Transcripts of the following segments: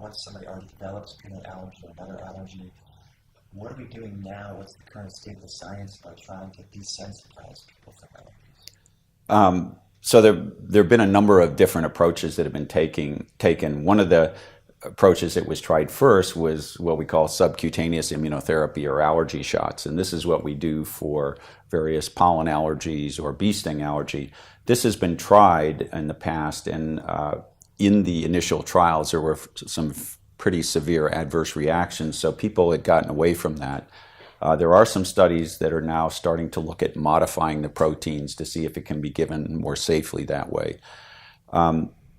once somebody already develops peanut allergy or another allergy, what are we doing now? What's the current state of the science about trying to desensitize people from allergies? So there have been a number of different approaches that have been taken. One of the approaches that was tried first was what we call subcutaneous immunotherapy or allergy shots. And this is what we do for various pollen allergies or bee sting allergy. This has been tried in the past, and in the initial trials, there were some pretty severe adverse reactions, so people had gotten away from that. There are some studies that are now starting to look at modifying the proteins to see if it can be given more safely that way.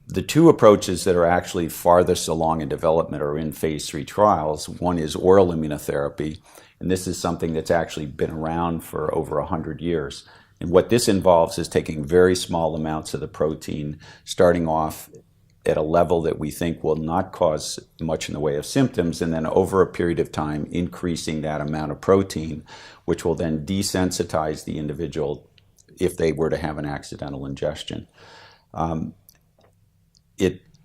The two approaches that are actually farthest along in development are in phase 3 trials. One is oral immunotherapy, and this is something that's actually been around for over 100 years. And what this involves is taking very small amounts of the protein, starting off at a level that we think will not cause much in the way of symptoms, and then over a period of time increasing that amount of protein, which will then desensitize the individual if they were to have an accidental ingestion.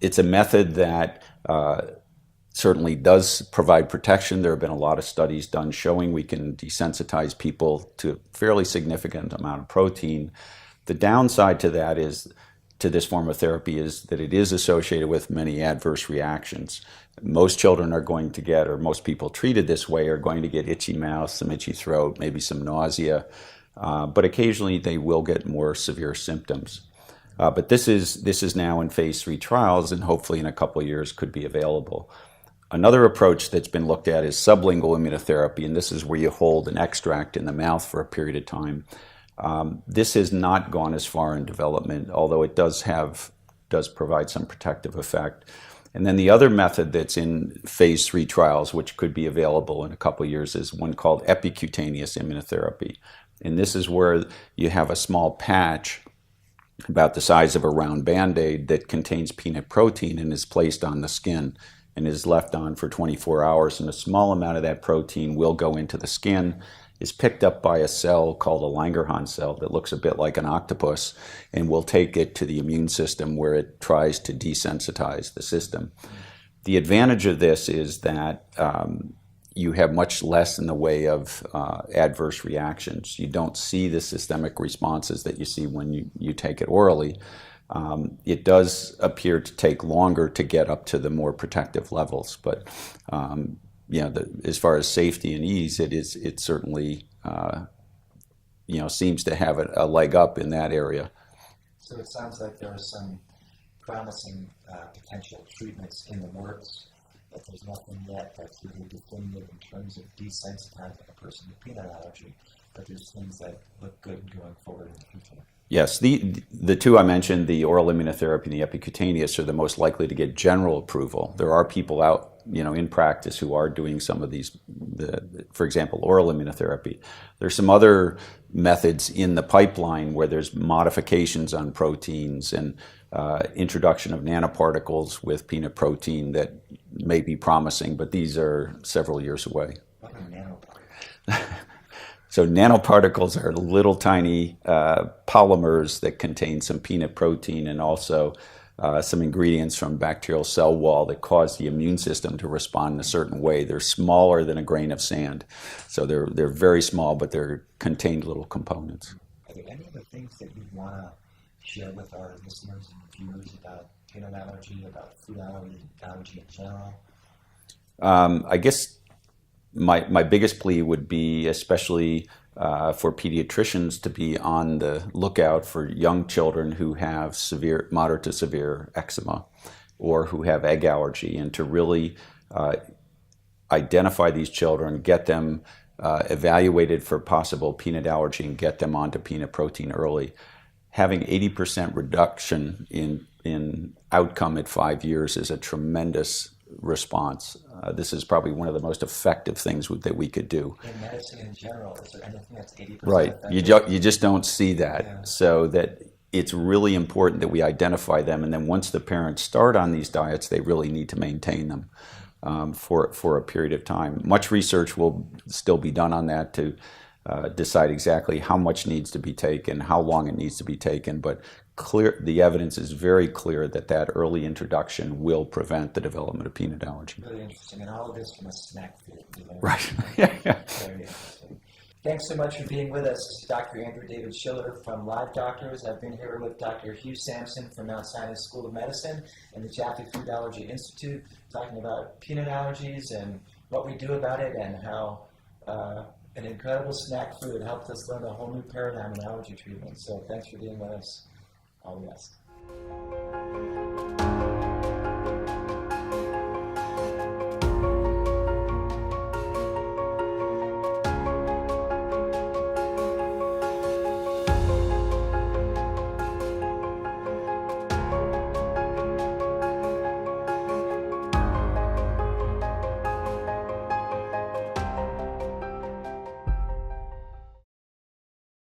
It's a method that certainly does provide protection. There have been a lot of studies done showing we can desensitize people to a fairly significant amount of protein. The downside to that is, to this form of therapy, is that it is associated with many adverse reactions. Most children are going to get, or most people treated this way are going to get itchy mouth, some itchy throat, maybe some nausea, but occasionally they will get more severe symptoms. But this is now in phase 3 trials, and hopefully in a couple of years could be available. Another approach that's been looked at is sublingual immunotherapy, and this is where you hold an extract in the mouth for a period of time. This has not gone as far in development, although it does provide some protective effect. And then the other method that's in phase 3 trials, which could be available in a couple of years, is one called epicutaneous immunotherapy. And this is where you have a small patch about the size of a round Band-Aid that contains peanut protein and is placed on the skin and is left on for 24 hours. And a small amount of that protein will go into the skin, is picked up by a cell called a Langerhans cell that looks a bit like an octopus, and will take it to the immune system where it tries to desensitize the system. The advantage of this is that you have much less in the way of adverse reactions. You don't see the systemic responses that you see when you take it orally. It does appear to take longer to get up to the more protective levels, but as far as safety and ease, it certainly seems to have a leg up in that area. So it sounds like there are some promising potential treatments in the works, but there's nothing yet that's really definitive in terms of desensitizing a person to peanut allergy, but there's things that look good going forward in the future. Yes, the two I mentioned, the oral immunotherapy and the epicutaneous, are the most likely to get general approval. There are people out, in practice who are doing some of these, for example, oral immunotherapy. There's some other methods in the pipeline where there's modifications on proteins and introduction of nanoparticles with peanut protein that may be promising, but these are several years away. What are nanoparticles? So nanoparticles are little tiny polymers that contain some peanut protein and also some ingredients from bacterial cell wall that cause the immune system to respond in a certain way. They're smaller than a grain of sand. So they're very small, but they're contained little components. Are there any other things that you want to share with our listeners and viewers about peanut allergy, about food allergy in general? I guess my biggest plea would be, especially for pediatricians, to be on the lookout for young children who have moderate to severe eczema or who have egg allergy, and to really identify these children, get them evaluated for possible peanut allergy, and get them onto peanut protein early. Having 80% reduction in outcome at 5 years is a tremendous response. This is probably one of the most effective things that we could do. In medicine in general, is there anything that's 80% right. effective? You just don't see that. Yeah. So that it's really important that we identify them, and then once the parents start on these diets, they really need to maintain them for a period of time. Much research will still be done on that to decide exactly how much needs to be taken, how long it needs to be taken, but the evidence is very clear that that early introduction will prevent the development of peanut allergy. Really interesting, and all of this from a snack food. Right. Very interesting. Thanks so much for being with us. This is Dr. Andrew David Schiller from Live Doctors. I've been here with Dr. Hugh Sampson from Mount Sinai School of Medicine and the Jaffe Food Allergy Institute, talking about peanut allergies and what we do about it, and how an incredible snack food helped us learn a whole new paradigm in allergy treatment. So thanks for being with us. All the best.